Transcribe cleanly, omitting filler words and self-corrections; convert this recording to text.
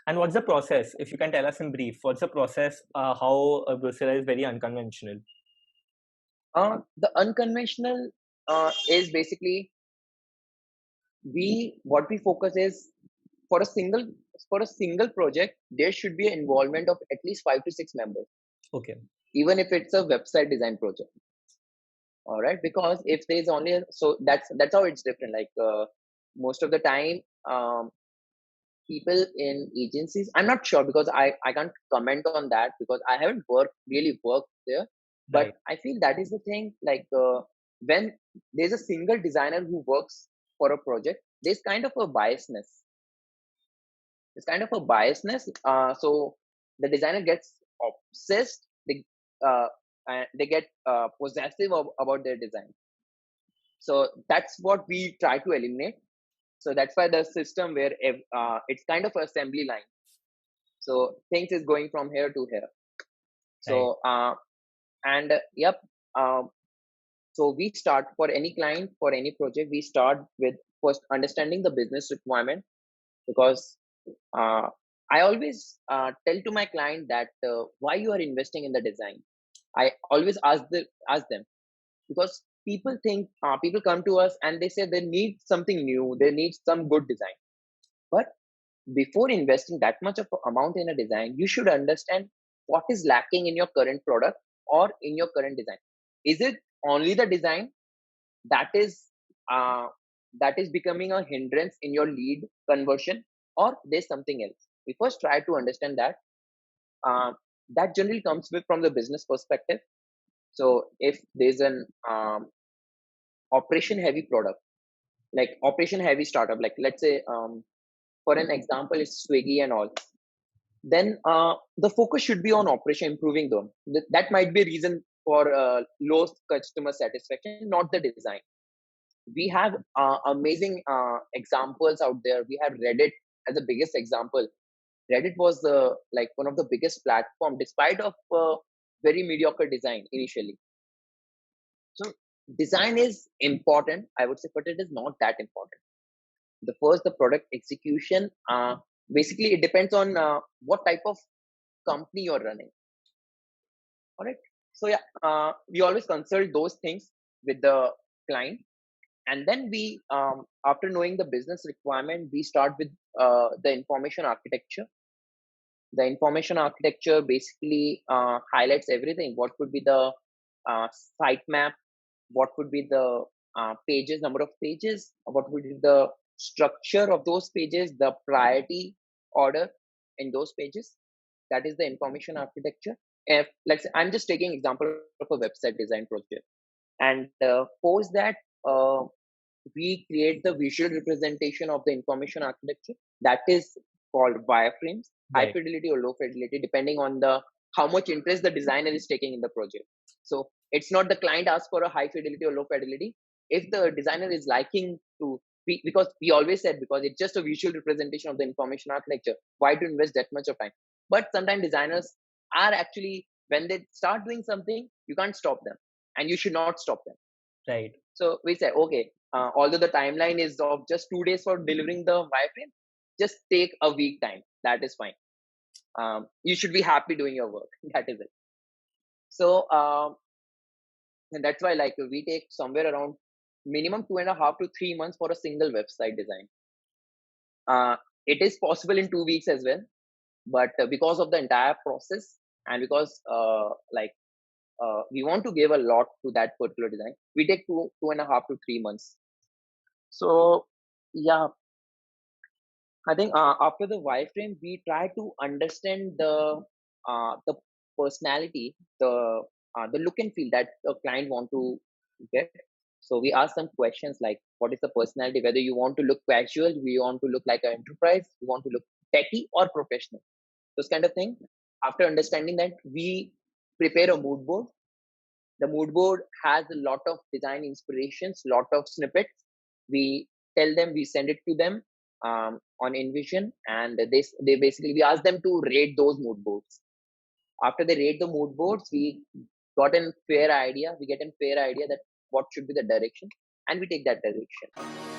And what's the process? If you can tell us in brief, what's the process? How Brucira is very unconventional. The unconventional is basically what we focus is for a single project there should be an involvement of at least 5 to 6 members. Okay. Even if it's a website design project. All right, because if there's only so that's how it's different. Like most of the time, people in agencies, I'm not sure because I can't comment on that because I haven't really worked there. But Right. I feel that is the thing. Like when there's a single designer who works for a project, there's kind of a biasness. So the designer gets obsessed. They get possessive about their design. So that's what we try to eliminate. So that's why the system where it's kind of an assembly line. So things is going from here to here. So yep. So we start for any client, for any project, we start with first understanding the business requirement, because I always tell to my client that why you are investing in the design. I always ask them, because people come to us and they say they need something new, they need some good design. But before investing that much of amount in a design, you should understand what is lacking in your current product or in your current design. Is it only the design that is uh, that is becoming a hindrance in your lead conversion, or there's something else? We first try to understand that. uh, that generally comes with from the business perspective. So if there's an operation heavy product, like operation heavy startup, like let's say for an example it's Swiggy and all, then the focus should be on operation, improving them. That might be a reason for low customer satisfaction, not the design. We have amazing examples out there. We have Reddit as the biggest example. Reddit was like one of the biggest platform despite of very mediocre design initially. So design is important, I would say, but it is not that important. The product execution, basically it depends on what type of company you're running. All right. So yeah, we always consult those things with the client, and then we after knowing the business requirement, we start with the information architecture. The information architecture basically highlights everything. What would be the sitemap? What would be the pages, number of pages? What would be the structure of those pages? The priority order in those pages. That is the information architecture. If let's say, I'm just taking example of a website design project, and post that we create the visual representation of the information architecture. That is called wireframes, high Right. fidelity or low fidelity, depending on the how much interest the designer is taking in the project. So it's not the client asks for a high fidelity or low fidelity. If the designer is liking to, because we always said, because it's just a visual representation of the information architecture, why to invest that much of time? But sometimes designers are actually, when they start doing something, you can't stop them, and you should not stop them. Right. So we say, okay, although the timeline is of just 2 days for delivering the wireframe, just take a week time. That is fine. You should be happy doing your work. That is it. So and that's why, like, we take somewhere around minimum 2.5 to 3 months for a single website design. It is possible in 2 weeks as well, but because of the entire process, and because we want to give a lot to that particular design, we take 2.5 to 3 months. So yeah, I think after the wireframe, we try to understand the personality, the look and feel that the client want to get. So we ask some questions like, what is the personality? Whether you want to look casual, we want to look like an enterprise, you want to look techy or professional, those kind of thing. After understanding that, we prepare a mood board. The mood board has a lot of design inspirations, lot of snippets. We tell them, we send it to them on InVision, and they basically, we ask them to rate those mood boards. After they rate the mood boards, we get a fair idea that what should be the direction, and we take that direction.